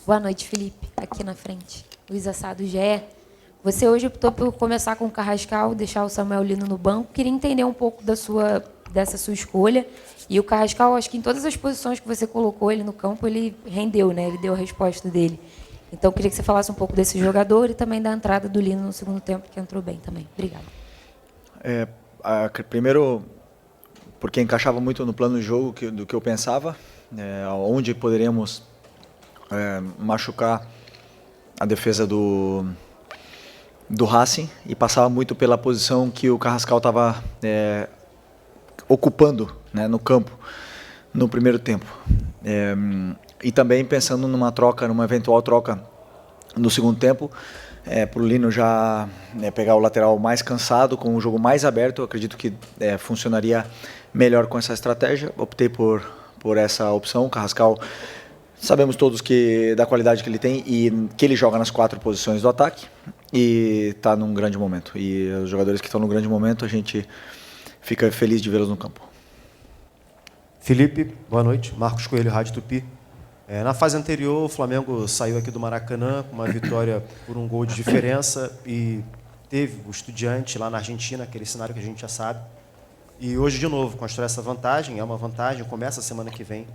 Boa noite, Felipe. Aqui na frente. Luiz Assado, GE. Você hoje optou por começar com o Carrascal, deixar o Samuel Lino no banco. Queria entender um pouco dessa sua escolha. E o Carrascal, acho que em todas as posições que você colocou ele no campo, ele rendeu, né? Ele deu a resposta dele. Então, queria que você falasse um pouco desse jogador e também da entrada do Lino no segundo tempo, que entrou bem também. Obrigada. Primeiro, porque encaixava muito no plano de jogo do que eu pensava, onde poderíamos machucar a defesa do Racing, e passava muito pela posição que o Carrascal estava ocupando, né, no campo no primeiro tempo. E também pensando numa eventual troca no segundo tempo, para o Lino já pegar o lateral mais cansado, com o jogo mais aberto. Eu acredito que funcionaria melhor com essa estratégia. Optei por essa opção. O Carrascal, sabemos todos da qualidade que ele tem e que ele joga nas 4 posições do ataque e está num grande momento. E os jogadores que estão num grande momento, a gente fica feliz de vê-los no campo. Felipe, boa noite. Marcos Coelho, Rádio Tupi. Na fase anterior, o Flamengo saiu aqui do Maracanã com uma vitória por um gol de diferença e teve o Estudiante lá na Argentina, aquele cenário que a gente já sabe. E hoje, de novo, constrói essa vantagem, é uma vantagem, começa a semana que vem,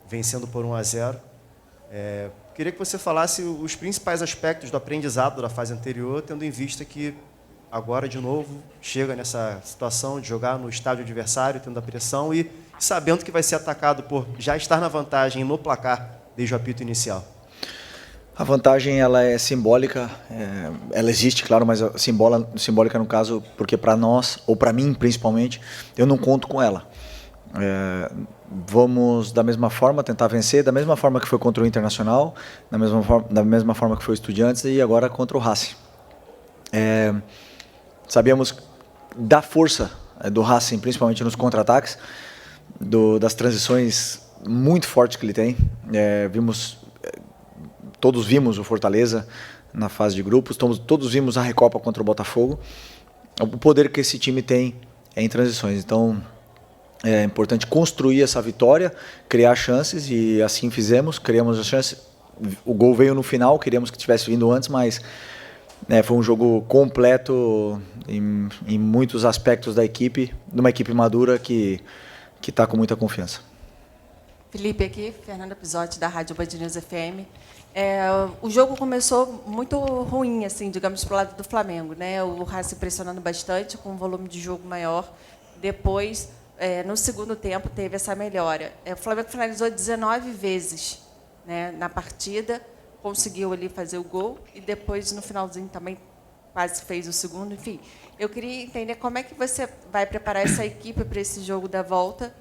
vencendo por 1-0. Queria que você falasse os principais aspectos do aprendizado da fase anterior, tendo em vista que agora, de novo, chega nessa situação de jogar no estádio adversário, tendo a pressão e sabendo que vai ser atacado por já estar na vantagem no placar desde o apito inicial. A vantagem, ela é simbólica, ela existe, claro, mas simbólica no caso, porque para nós, ou para mim principalmente, eu não conto com ela. Vamos, da mesma forma, tentar vencer, da mesma forma que foi contra o Internacional, da mesma forma que foi o Estudiantes e agora contra o Racing. Sabíamos da força do Racing, principalmente nos contra-ataques, das transições muito fortes que ele tem. Todos vimos o Fortaleza na fase de grupos, todos vimos a Recopa contra o Botafogo. O poder que esse time tem em transições. Então, é importante construir essa vitória, criar chances, e assim fizemos, criamos as chances. O gol veio no final, queríamos que tivesse vindo antes, mas foi um jogo completo em muitos aspectos da equipe, de uma equipe madura que está com muita confiança. Felipe aqui, Fernanda Pisotti, da Rádio Band News FM. O jogo começou muito ruim, assim, digamos, para o lado do Flamengo, né? O Racing pressionando bastante, com um volume de jogo maior. Depois, no segundo tempo, teve essa melhora. O Flamengo finalizou 19 vezes, né, na partida, conseguiu ali fazer o gol e depois, no finalzinho, também quase fez o segundo. Enfim, eu queria entender como é que você vai preparar essa equipe para esse jogo da volta,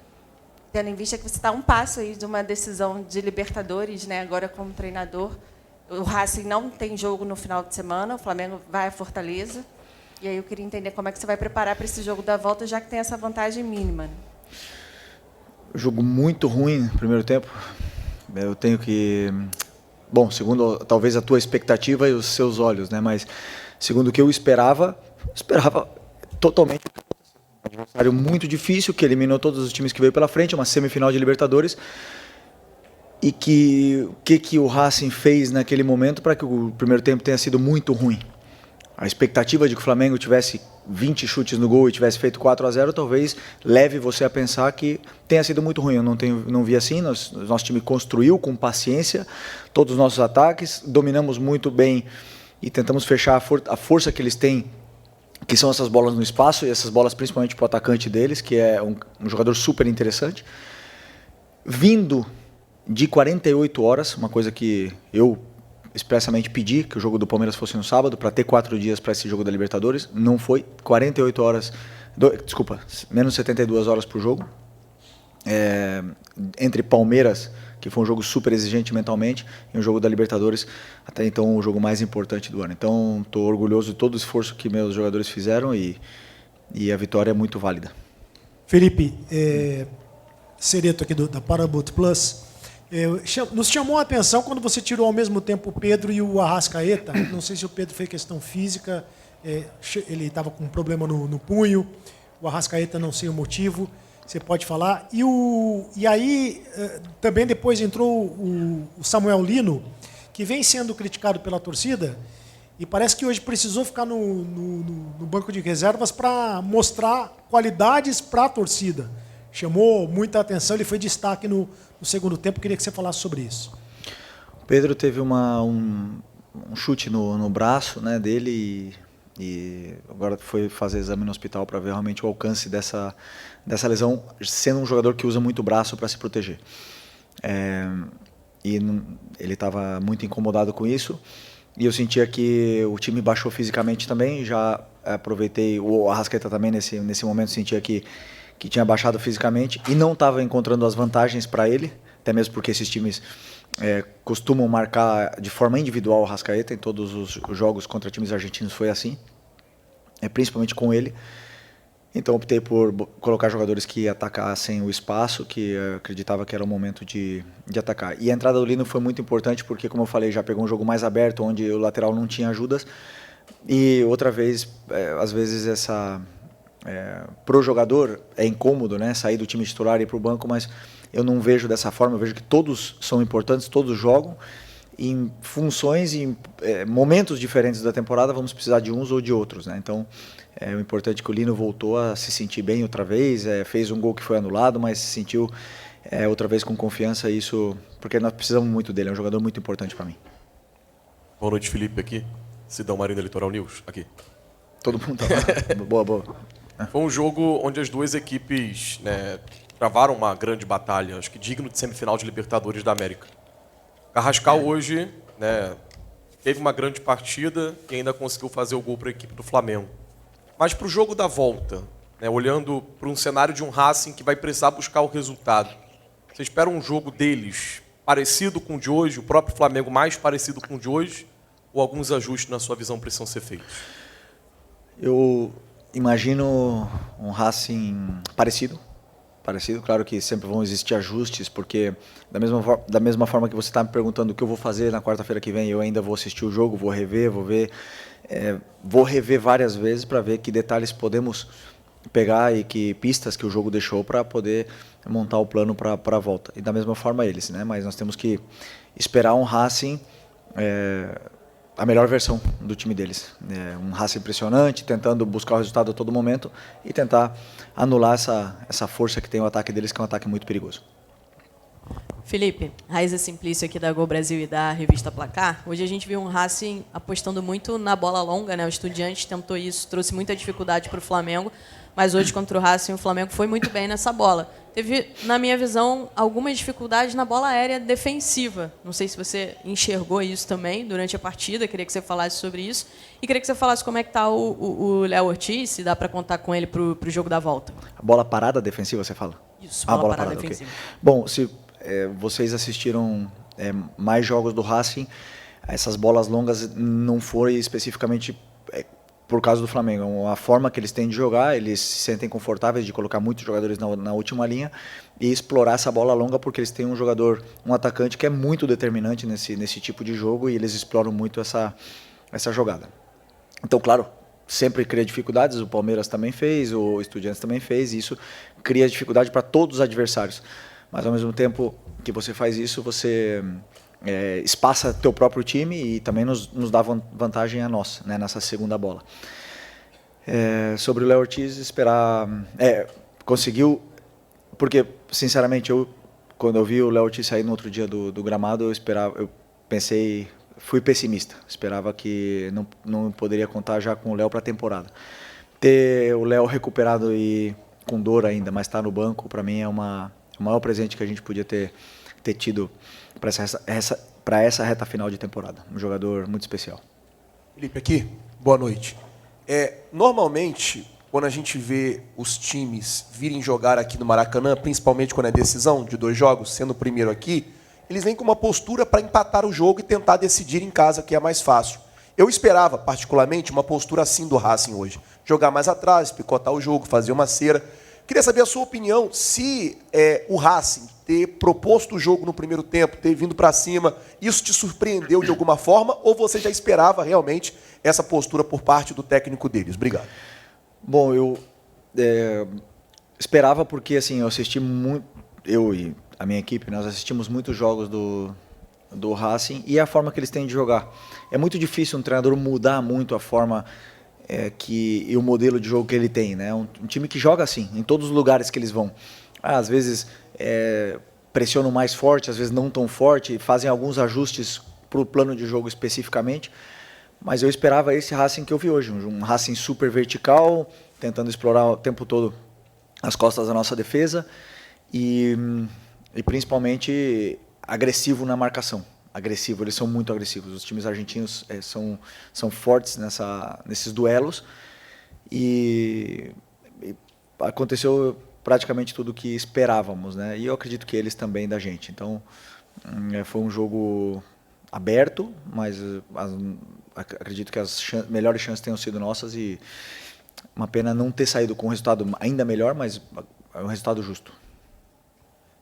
tendo em vista que você está a um passo aí de uma decisão de Libertadores, né, agora como treinador. O Racing não tem jogo no final de semana, o Flamengo vai a Fortaleza. E aí eu queria entender como é que você vai preparar para esse jogo da volta, já que tem essa vantagem mínima. Jogo muito ruim no primeiro tempo. Eu tenho que... Bom, segundo talvez a tua expectativa e os seus olhos, né? Mas segundo o que eu esperava totalmente um adversário muito difícil, que eliminou todos os times que veio pela frente, uma semifinal de Libertadores. E que o Racing fez naquele momento para que o primeiro tempo tenha sido muito ruim. A expectativa de que o Flamengo tivesse 20 chutes no gol e tivesse feito 4-0 talvez leve você a pensar que tenha sido muito ruim. Eu não vi assim. Nosso time construiu com paciência todos os nossos ataques, dominamos muito bem e tentamos fechar a força que eles têm, que são essas bolas no espaço, e essas bolas principalmente para o atacante deles, que é um jogador super interessante. Vindo de 48 horas, uma coisa que eu expressamente pedi, que o jogo do Palmeiras fosse no sábado, para ter 4 dias para esse jogo da Libertadores. Não foi. 48 horas, menos 72 horas para o jogo. Entre Palmeiras, que foi um jogo super exigente mentalmente, e o jogo da Libertadores, até então o jogo mais importante do ano. Então, estou orgulhoso de todo o esforço que meus jogadores fizeram e a vitória é muito válida. Felipe, Cereto aqui da Parabot Plus, nos chamou a atenção quando você tirou ao mesmo tempo o Pedro e o Arrascaeta. Não sei se o Pedro fez questão física, ele estava com um problema no punho, o Arrascaeta não sei o motivo, você pode falar. E aí, também depois entrou o Samuel Lino, que vem sendo criticado pela torcida e parece que hoje precisou ficar no banco de reservas para mostrar qualidades para a torcida. Chamou muita atenção, ele foi destaque no segundo tempo. Queria que você falasse sobre isso. O Pedro teve um chute no braço, né, dele e agora foi fazer exame no hospital para ver realmente o alcance dessa lesão, sendo um jogador que usa muito o braço para se proteger. Ele estava muito incomodado com isso e eu sentia que o time baixou fisicamente também. Já aproveitei, o Arrascaeta também nesse momento sentia que tinha baixado fisicamente e não estava encontrando as vantagens para ele, até mesmo porque esses times costumam marcar de forma individual o Arrascaeta. Em todos os jogos contra times argentinos foi assim, principalmente com ele. Então optei por colocar jogadores que atacassem o espaço, que acreditava que era o momento de atacar. E a entrada do Lino foi muito importante porque, como eu falei, já pegou um jogo mais aberto, onde o lateral não tinha ajudas. E outra vez, às vezes pro jogador é incômodo, né, sair do time titular e ir para o banco, mas eu não vejo dessa forma. Eu vejo que todos são importantes, todos jogam. Em funções e momentos diferentes da temporada vamos precisar de uns ou de outros, né? Então o importante é que o Lino voltou a se sentir bem outra vez, fez um gol que foi anulado, mas se sentiu outra vez com confiança. Isso porque nós precisamos muito dele, é um jogador muito importante para mim. Boa noite, Felipe, aqui, Sidão Marina, Litoral News, aqui. Todo mundo tá lá. Boa. Foi um jogo onde as duas equipes, né, travaram uma grande batalha, acho que digno de semifinal de Libertadores da América. Carrascal hoje, né, teve uma grande partida e ainda conseguiu fazer o gol para a equipe do Flamengo. Mas para o jogo da volta, né, olhando para um cenário de um Racing que vai precisar buscar o resultado, você espera um jogo deles parecido com o de hoje, o próprio Flamengo mais parecido com o de hoje, ou alguns ajustes na sua visão precisam ser feitos? Eu imagino um Racing parecido, claro que sempre vão existir ajustes, porque da mesma forma que você está me perguntando o que eu vou fazer na quarta-feira que vem, eu ainda vou assistir o jogo, vou rever várias vezes para ver que detalhes podemos pegar e que pistas que o jogo deixou para poder montar o plano para a volta. E da mesma forma eles, né? Mas nós temos que esperar um Racing, a melhor versão do time deles. Um Racing impressionante, tentando buscar o resultado a todo momento e tentar anular essa força que tem o ataque deles, que é um ataque muito perigoso. Felipe, Raíza Simplício aqui da Gol Brasil e da revista Placar. Hoje a gente viu um Racing apostando muito na bola longa, né? O Estudiantes tentou isso, trouxe muita dificuldade para o Flamengo, mas hoje contra o Racing o Flamengo foi muito bem nessa bola. Teve, na minha visão, algumas dificuldades na bola aérea defensiva. Não sei se você enxergou isso também durante a partida, queria que você falasse sobre isso. E queria que você falasse como é que está o Léo Ortiz, se dá para contar com ele para o jogo da volta. A bola parada defensiva, você fala? Isso, bola parada defensiva. Okay. Bom, se vocês assistiram mais jogos do Racing, essas bolas longas não foram especificamente por causa do Flamengo. A forma que eles têm de jogar, eles se sentem confortáveis de colocar muitos jogadores na última linha e explorar essa bola longa, porque eles têm um atacante que é muito determinante nesse tipo de jogo, e eles exploram muito essa jogada. Então, claro, sempre cria dificuldades, o Palmeiras também fez, o Estudiantes também fez, e isso cria dificuldade para todos os adversários. Mas ao mesmo tempo que você faz isso, você espaça teu próprio time e também nos dá vantagem a nós, né, nessa segunda bola. Sobre o Léo Ortiz, esperar... conseguiu... Porque, sinceramente, quando eu vi o Léo Ortiz sair no outro dia do gramado, fui pessimista. Esperava que não poderia contar já com o Léo para a temporada. Ter o Léo recuperado e com dor ainda, mas estar no banco, para mim é o maior presente que a gente podia ter tido para essa reta final de temporada. Um jogador muito especial. Felipe, aqui, boa noite. Normalmente, quando a gente vê os times virem jogar aqui no Maracanã, principalmente quando é decisão de 2 jogos, sendo o primeiro aqui, eles vêm com uma postura para empatar o jogo e tentar decidir em casa, que é mais fácil. Eu esperava, particularmente, uma postura assim do Racing hoje. Jogar mais atrás, picotar o jogo, fazer uma cera. Queria saber a sua opinião, se o Racing ter proposto o jogo no primeiro tempo, ter vindo para cima, isso te surpreendeu de alguma forma, ou você já esperava realmente essa postura por parte do técnico deles? Obrigado. Bom, eu esperava porque assim, eu assisti muito, eu e a minha equipe, nós assistimos muitos jogos do Racing e a forma que eles têm de jogar. É muito difícil um treinador mudar muito a forma e o modelo de jogo que ele tem, né? Um time que joga assim, em todos os lugares que eles vão. Às vezes pressionam mais forte, às vezes não tão forte, fazem alguns ajustes para o plano de jogo especificamente, mas eu esperava esse Racing que eu vi hoje, um Racing super vertical, tentando explorar o tempo todo as costas da nossa defesa e principalmente agressivo na marcação. Agressivo, eles são muito agressivos. Os times argentinos são fortes nesses duelos e aconteceu praticamente tudo o que esperávamos, né? E eu acredito que eles também da gente. Então, foi um jogo aberto, mas acredito que as melhores chances tenham sido nossas e uma pena não ter saído com um resultado ainda melhor, mas é um resultado justo.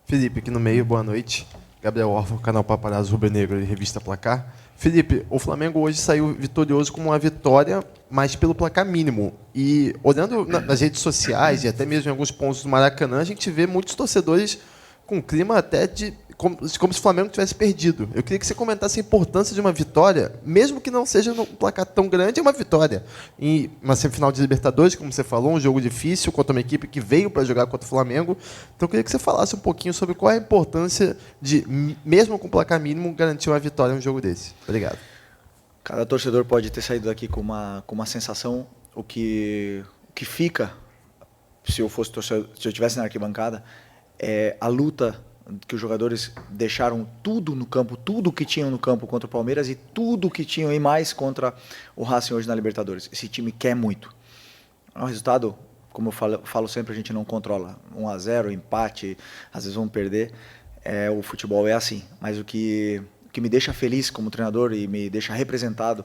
Felipe, aqui no meio, boa noite. Gabriel Orfo, canal Paparazzo Rubro-Negro e Revista Placar. Felipe, o Flamengo hoje saiu vitorioso com uma vitória, mas pelo placar mínimo. E olhando nas redes sociais e até mesmo em alguns pontos do Maracanã, a gente vê muitos torcedores com clima até de como se o Flamengo tivesse perdido. Eu queria que você comentasse a importância de uma vitória, mesmo que não seja num placar tão grande, é uma vitória. Em uma semifinal de Libertadores, como você falou, um jogo difícil contra uma equipe que veio para jogar contra o Flamengo. Então eu queria que você falasse um pouquinho sobre qual é a importância de, mesmo com placar mínimo, garantir uma vitória em um jogo desse. Obrigado. Cada torcedor pode ter saído daqui com uma sensação, o que fica, se eu fosse torcedor, se eu estivesse na arquibancada, é a luta que os jogadores deixaram tudo no campo, tudo que tinham no campo contra o Palmeiras e tudo que tinham e mais contra o Racing hoje na Libertadores. Esse time quer muito. O resultado, como eu falo sempre, a gente não controla. 1-0, empate, às vezes vamos perder. O futebol é assim. Mas o que me deixa feliz como treinador e me deixa representado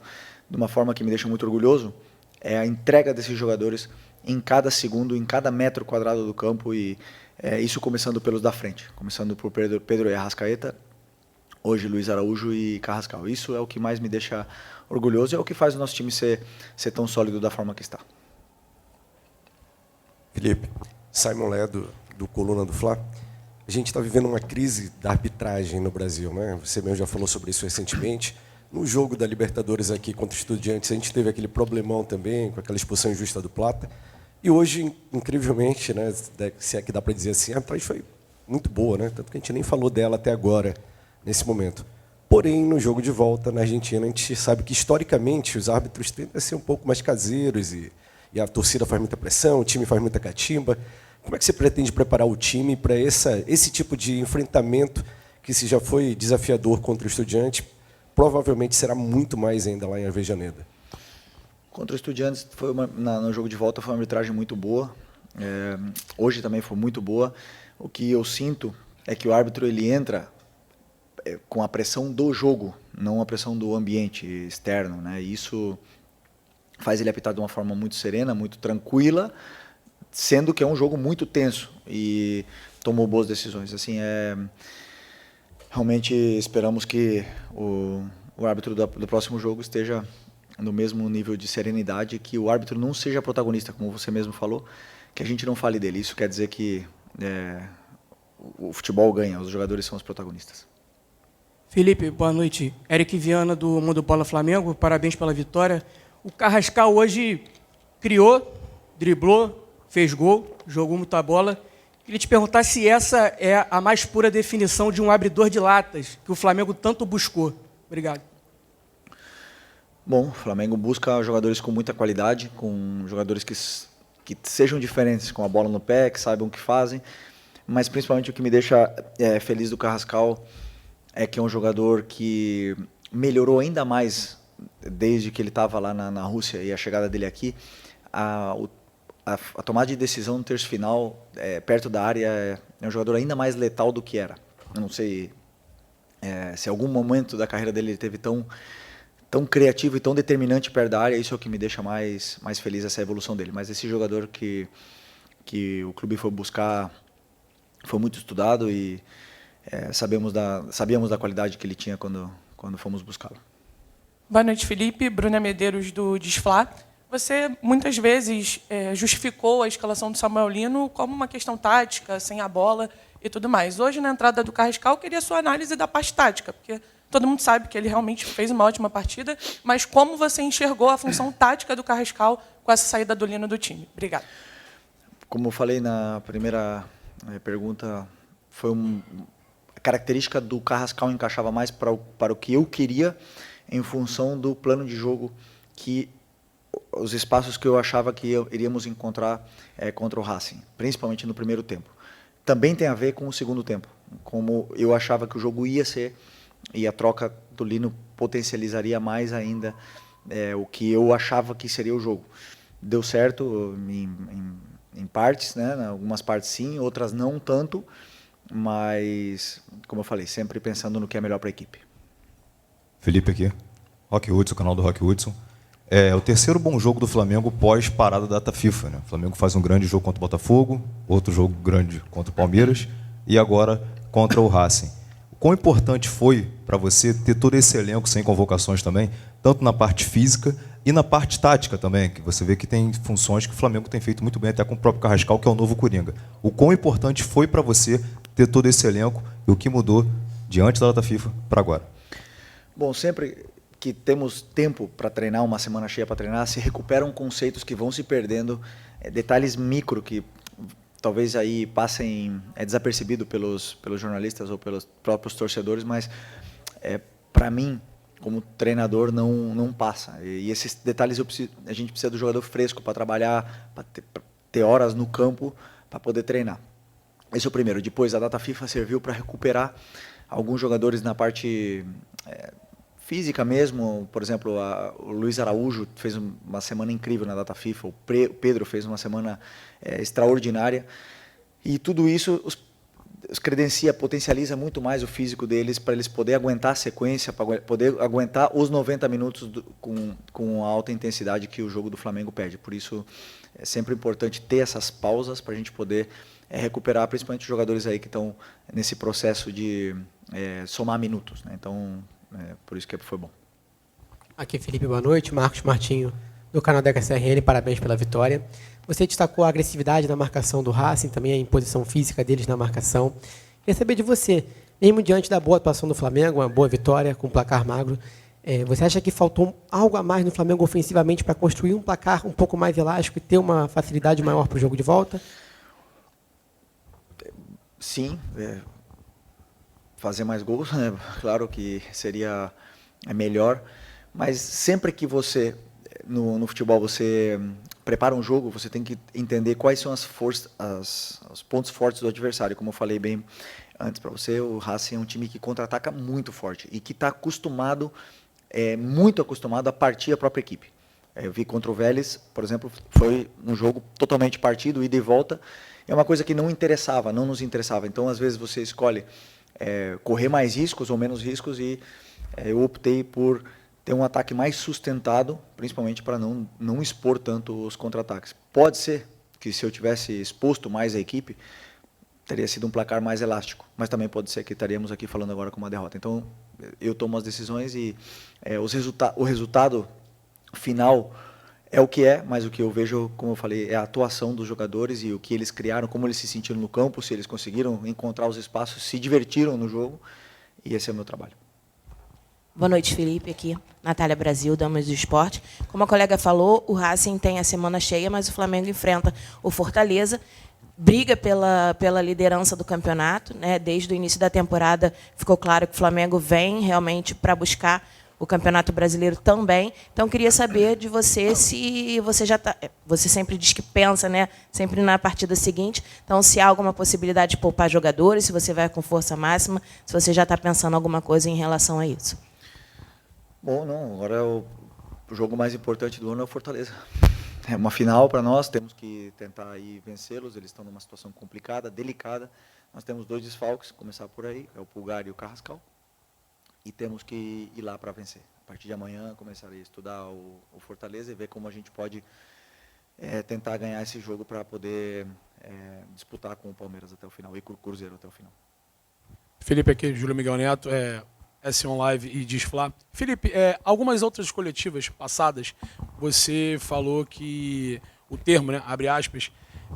de uma forma que me deixa muito orgulhoso é a entrega desses jogadores em cada segundo, em cada metro quadrado do campo e isso começando pelos da frente, começando por Pedro e Arrascaeta, hoje Luiz Araújo e Carrascal. Isso é o que mais me deixa orgulhoso e é o que faz o nosso time ser tão sólido da forma que está. Felipe, Simon Lé do Coluna do Fla. A gente está vivendo uma crise da arbitragem no Brasil, né? Você mesmo já falou sobre isso recentemente. No jogo da Libertadores aqui contra o Estudiantes, a gente teve aquele problemão também, com aquela expulsão injusta do Plata. E hoje, incrivelmente, né, se é que dá para dizer assim, a arbitragem foi muito boa, né? Tanto que a gente nem falou dela até agora, nesse momento. Porém, no jogo de volta, na Argentina, a gente sabe que, historicamente, os árbitros tendem a ser um pouco mais caseiros e a torcida faz muita pressão, o time faz muita catimba. Como é que você pretende preparar o time para esse tipo de enfrentamento que, se já foi desafiador contra o Estudiantes, provavelmente será muito mais ainda lá em Avejaneda? Contra o Estudiantes, no jogo de volta, foi uma arbitragem muito boa. Hoje também foi muito boa. O que eu sinto é que o árbitro ele entra com a pressão do jogo, não a pressão do ambiente externo, né? E isso faz ele apitar de uma forma muito serena, muito tranquila, sendo que é um jogo muito tenso e tomou boas decisões. Assim, realmente esperamos que o árbitro do próximo jogo esteja no mesmo nível de serenidade, que o árbitro não seja protagonista, como você mesmo falou, que a gente não fale dele. Isso quer dizer que o futebol ganha, os jogadores são os protagonistas. Felipe, boa noite. Eric Viana, do Mundo Bola Flamengo, parabéns pela vitória. O Carrascal hoje criou, driblou, fez gol, jogou muita bola. Queria te perguntar se essa é a mais pura definição de um abridor de latas que o Flamengo tanto buscou. Obrigado. Bom, o Flamengo busca jogadores com muita qualidade, com jogadores que sejam diferentes, com a bola no pé, que saibam o que fazem, mas principalmente o que me deixa feliz do Carrascal é que é um jogador que melhorou ainda mais desde que ele estava lá na Rússia e a chegada dele aqui. A tomada de decisão no terço final, perto da área, é um jogador ainda mais letal do que era. Eu não sei se em algum momento da carreira dele ele teve tão criativo e tão determinante perto da área. Isso é o que me deixa mais feliz, essa evolução dele. Mas esse jogador que o clube foi buscar foi muito estudado e sabíamos da qualidade que ele tinha quando fomos buscá-lo. Boa noite, Felipe. Bruna Medeiros, do Desflá. Você, muitas vezes, justificou a escalação do Samuel Lino como uma questão tática, sem a bola. e tudo mais. Hoje, na entrada do Carrascal, eu queria a sua análise da parte tática, porque todo mundo sabe que ele realmente fez uma ótima partida, mas como você enxergou a função tática do Carrascal com essa saída do Lino do time? Obrigado. Como eu falei na primeira pergunta, a característica do Carrascal encaixava mais para o que eu queria em função do plano de jogo, os espaços que eu achava que iríamos encontrar contra o Racing, principalmente no primeiro tempo. Também tem a ver com o segundo tempo, como eu achava que o jogo ia ser, e a troca do Lino potencializaria mais ainda o que eu achava que seria o jogo. Deu certo em partes, né? Algumas partes sim, outras não tanto, mas, como eu falei, sempre pensando no que é melhor para a equipe. Felipe aqui, Rock Hudson, canal do Rock Hudson. É o terceiro bom jogo do Flamengo pós-parada da data FIFA. Né? O Flamengo faz um grande jogo contra o Botafogo, outro jogo grande contra o Palmeiras e agora contra o Racing. O quão importante foi para você ter todo esse elenco sem convocações também, tanto na parte física e na parte tática também, que você vê que tem funções que o Flamengo tem feito muito bem, até com o próprio Carrascal, que é o novo Coringa. O quão importante foi para você ter todo esse elenco e o que mudou de antes da data FIFA para agora? Bom, sempre que temos tempo para treinar, uma semana cheia para treinar, se recuperam conceitos que vão se perdendo, detalhes micro que talvez aí passem desapercebido pelos jornalistas ou pelos próprios torcedores, mas para mim, como treinador, não passa. E esses detalhes a gente precisa do jogador fresco para trabalhar, para ter horas no campo para poder treinar. Esse é o primeiro. Depois, a data FIFA serviu para recuperar alguns jogadores na parte física mesmo. Por exemplo, o Luiz Araújo fez uma semana incrível na data FIFA, o Pedro fez uma semana extraordinária, e tudo isso os credencia, potencializa muito mais o físico deles para eles poderem aguentar a sequência, para poder aguentar os 90 minutos com a alta intensidade que o jogo do Flamengo pede. Por isso é sempre importante ter essas pausas para a gente poder recuperar, principalmente os jogadores aí que estão nesse processo de somar minutos, né? Então, por isso que foi bom. Aqui, Felipe, boa noite. Marcos Martinho, do canal da HCRN, parabéns pela vitória. Você destacou a agressividade na marcação do Racing, também a imposição física deles na marcação. Queria saber de você, mesmo diante da boa atuação do Flamengo, uma boa vitória com um placar magro, você acha que faltou algo a mais no Flamengo ofensivamente para construir um placar um pouco mais elástico e ter uma facilidade maior para o jogo de volta? Sim, fazer mais gols, né? Claro que seria melhor, mas sempre que você, no futebol, você prepara um jogo, você tem que entender quais são os pontos fortes do adversário. Como eu falei bem antes para você, o Racing é um time que contra-ataca muito forte e que está acostumado, muito acostumado a partir a própria equipe. Eu vi contra o Vélez, por exemplo, foi um jogo totalmente partido, ida e volta. É uma coisa que não nos interessava. Então, às vezes, você escolhe correr mais riscos ou menos riscos, e eu optei por ter um ataque mais sustentado, principalmente para não expor tanto os contra-ataques. Pode ser que, se eu tivesse exposto mais a equipe, teria sido um placar mais elástico, mas também pode ser que estaríamos aqui falando agora com uma derrota. Então, eu tomo as decisões e o resultado final é o que é, mas o que eu vejo, como eu falei, é a atuação dos jogadores e o que eles criaram, como eles se sentiram no campo, se eles conseguiram encontrar os espaços, se divertiram no jogo, e esse é o meu trabalho. Boa noite, Felipe, aqui. Natália Brasil, Damas do Esporte. Como a colega falou, o Racing tem a semana cheia, mas o Flamengo enfrenta o Fortaleza, briga pela liderança do campeonato, né? Desde o início da temporada ficou claro que o Flamengo vem realmente para buscar o Campeonato Brasileiro também. Então, queria saber de você se você já está... Você sempre diz que pensa, né, sempre na partida seguinte. Então, se há alguma possibilidade de poupar jogadores, se você vai com força máxima, se você já está pensando alguma coisa em relação a isso. Bom, não. Agora o jogo mais importante do ano é o Fortaleza. É uma final para nós, temos que tentar aí vencê-los. Eles estão numa situação complicada, delicada. Nós temos 2 desfalques, começar por aí, é o Pulgar e o Carrascal. E temos que ir lá para vencer. A partir de amanhã, começarei a estudar o Fortaleza e ver como a gente pode tentar ganhar esse jogo para poder disputar com o Palmeiras até o final e com o Cruzeiro até o final. Felipe aqui, Júlio Miguel Neto, S1 Live e Desflá. Felipe, algumas outras coletivas passadas, você falou que o termo, né, abre aspas,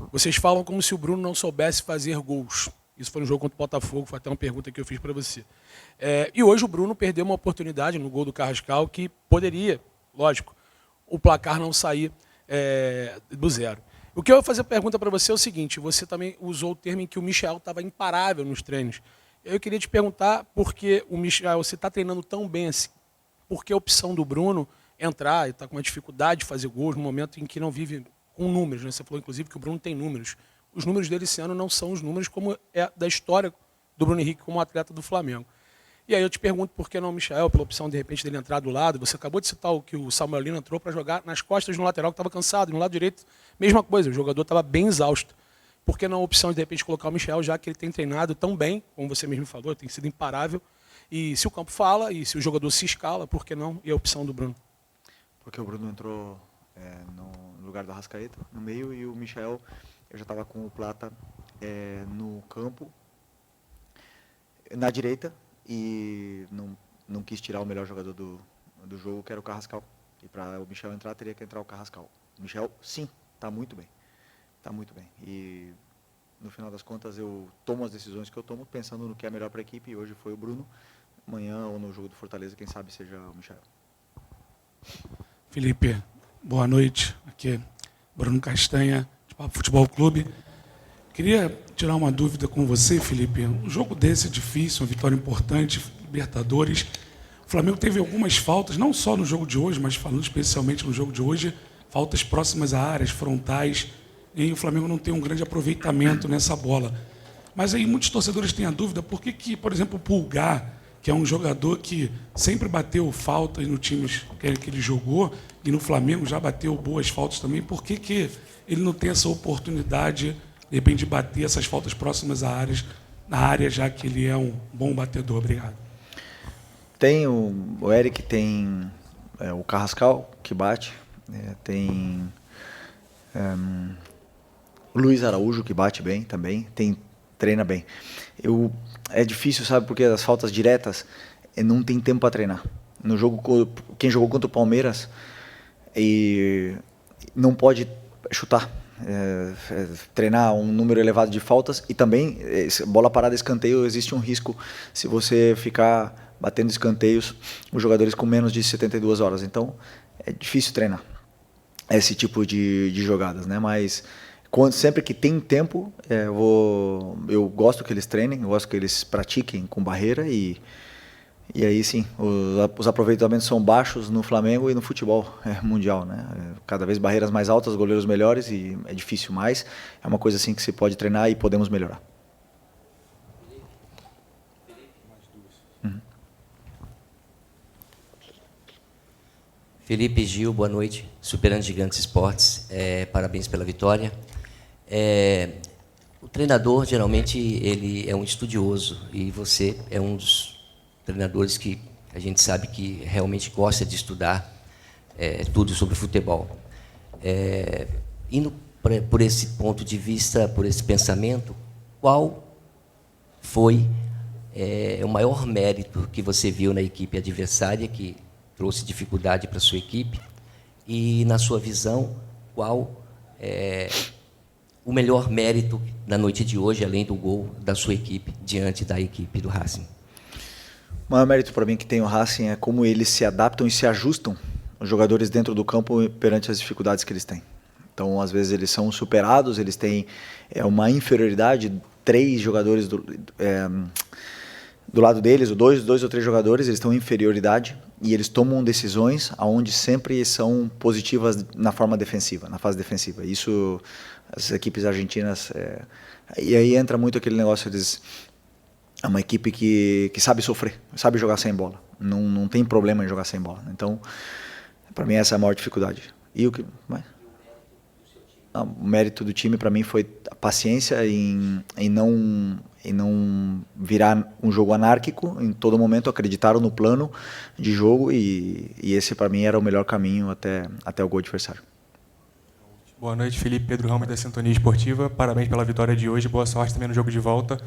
vocês falam como se o Bruno não soubesse fazer gols. Isso foi no jogo contra o Botafogo, foi até uma pergunta que eu fiz para você. E hoje o Bruno perdeu uma oportunidade no gol do Carrascal que poderia, lógico, o placar não sair do zero. O que eu vou fazer a pergunta para você é o seguinte, você também usou o termo em que o Michel estava imparável nos treinos. Eu queria te perguntar por que o Michel, você está treinando tão bem assim, por que a opção do Bruno entrar e está com uma dificuldade de fazer gols no momento em que não vive com números, né? Você falou, inclusive, que o Bruno tem números. Os números dele esse ano não são os números como é da história do Bruno Henrique como atleta do Flamengo. E aí eu te pergunto por que não o Michel, pela opção, de repente, dele entrar do lado. Você acabou de citar que o Samuel Lino entrou para jogar nas costas no lateral, que estava cansado. E no lado direito, mesma coisa, o jogador estava bem exausto. Por que não a opção de repente, colocar o Michel, já que ele tem treinado tão bem, como você mesmo falou, tem sido imparável. E se o campo fala, e se o jogador se escala, por que não? E a opção do Bruno? Porque o Bruno entrou no lugar do Arrascaeta, no meio, e o Michel, eu já estava com o Plata no campo, na direita, e não quis tirar o melhor jogador do jogo, que era o Carrascal. E para o Michel entrar, teria que entrar o Carrascal. O Michel, sim, está muito bem. Está muito bem. E no final das contas, eu tomo as decisões que eu tomo pensando no que é melhor para a equipe, e hoje foi o Bruno. Amanhã, ou no jogo do Fortaleza, quem sabe seja o Michel. Felipe, boa noite. Aqui é Bruno Castanha, de Papo Futebol Clube. Queria tirar uma dúvida com você, Felipe. Um jogo desse é difícil, uma vitória importante, Libertadores. O Flamengo teve algumas faltas, não só no jogo de hoje, mas falando especialmente no jogo de hoje, faltas próximas a áreas, frontais, e o Flamengo não tem um grande aproveitamento nessa bola. Mas aí muitos torcedores têm a dúvida, por que, por exemplo, o Pulgar, que é um jogador que sempre bateu faltas no time que ele jogou, e no Flamengo já bateu boas faltas também, por que ele não tem essa oportunidade, de repente, de bater essas faltas próximas à área, já que ele é um bom batedor? Obrigado. Tem o Eric, tem o Carrascal, que bate, tem o Luiz Araújo, que bate bem também, treina bem. É difícil, sabe, porque as faltas diretas não tem tempo para treinar. No jogo, quem jogou contra o Palmeiras não pode chutar, treinar um número elevado de faltas, e também bola parada, escanteio, existe um risco se você ficar batendo escanteios, os jogadores com menos de 72 horas. Então é difícil treinar esse tipo de jogadas, né? Mas sempre que tem tempo, eu gosto que eles treinem, eu gosto que eles pratiquem com barreira, e aí sim, os aproveitamentos são baixos no Flamengo e no futebol mundial, né? Cada vez barreiras mais altas, goleiros melhores, e é difícil, mas é uma coisa assim que se pode treinar e podemos melhorar. Felipe, Gil, boa noite. Superando Gigantes Esportes, parabéns pela vitória. O treinador, geralmente, ele é um estudioso, e você é um dos treinadores que a gente sabe que realmente gosta de estudar tudo sobre futebol. Indo por esse ponto de vista, por esse pensamento, qual foi o maior mérito que você viu na equipe adversária, que trouxe dificuldade para a sua equipe, e, na sua visão, qual o melhor mérito na noite de hoje, além do gol da sua equipe, diante da equipe do Racing? O maior mérito para mim que tem o Racing é como eles se adaptam e se ajustam, os jogadores dentro do campo, perante as dificuldades que eles têm. Então, às vezes, eles são superados, eles têm uma inferioridade, 3 jogadores do lado deles, dois ou três jogadores, eles estão em inferioridade, e eles tomam decisões onde sempre são positivas na forma defensiva, na fase defensiva. Isso, as equipes argentinas... e aí entra muito aquele negócio, é uma equipe que sabe sofrer, sabe jogar sem bola. Não tem problema em jogar sem bola. Então, para mim, essa é a maior dificuldade. E o que mais? O mérito do time, para mim, foi a paciência em não virar um jogo anárquico. Em todo momento acreditaram no plano de jogo, e esse, para mim, era o melhor caminho até o gol adversário. Boa noite, Felipe. Pedro Ramos, da Sintonia Esportiva. Parabéns pela vitória de hoje. Boa sorte também no jogo de volta.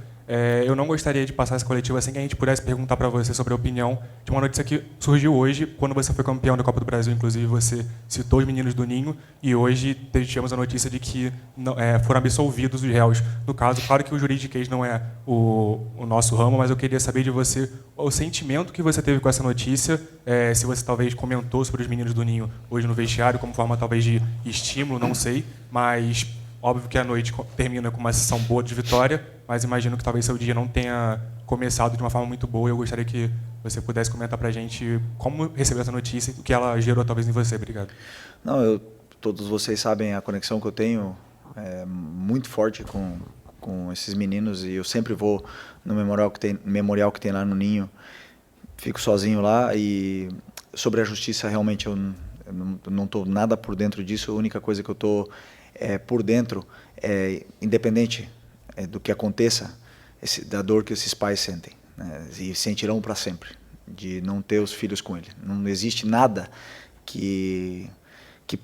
Eu não gostaria de passar essa coletiva sem que a gente pudesse perguntar para você sobre a opinião de uma notícia que surgiu hoje, quando você foi campeão da Copa do Brasil, inclusive você citou os meninos do Ninho, e hoje tivemos a notícia de que foram absolvidos os réus. No caso, claro que o juridiquês não é o nosso ramo, mas eu queria saber de você o sentimento que você teve com essa notícia, se você talvez comentou sobre os meninos do Ninho hoje no vestiário, como forma talvez de estímulo, não sei, mas óbvio que a noite termina com uma sessão boa de vitória, mas imagino que talvez seu dia não tenha começado de uma forma muito boa. Eu gostaria que você pudesse comentar para a gente como recebeu essa notícia e o que ela gerou talvez em você. Obrigado. Não, todos vocês sabem a conexão que eu tenho muito forte com esses meninos, e eu sempre vou no memorial que tem lá no Ninho, fico sozinho lá. E sobre a justiça, realmente eu não estou nada por dentro disso. A única coisa que eu estou por dentro, independente do que aconteça, da dor que esses pais sentem, né, e sentirão para sempre, de não ter os filhos com ele. Não existe nada que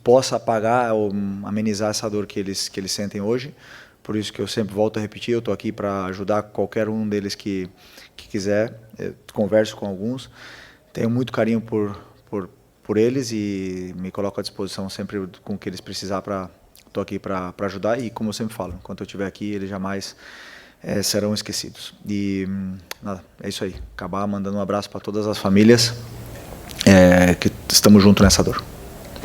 possa apagar ou amenizar essa dor que eles sentem hoje. Por isso que eu sempre volto a repetir, eu estou aqui para ajudar qualquer um deles que quiser. Eu converso com alguns, tenho muito carinho por eles e me coloco à disposição sempre com o que eles precisar para... Estou aqui para ajudar, e como eu sempre falo, enquanto eu estiver aqui, eles jamais serão esquecidos. E nada, é isso aí. Acabar mandando um abraço para todas as famílias que estamos juntos nessa dor.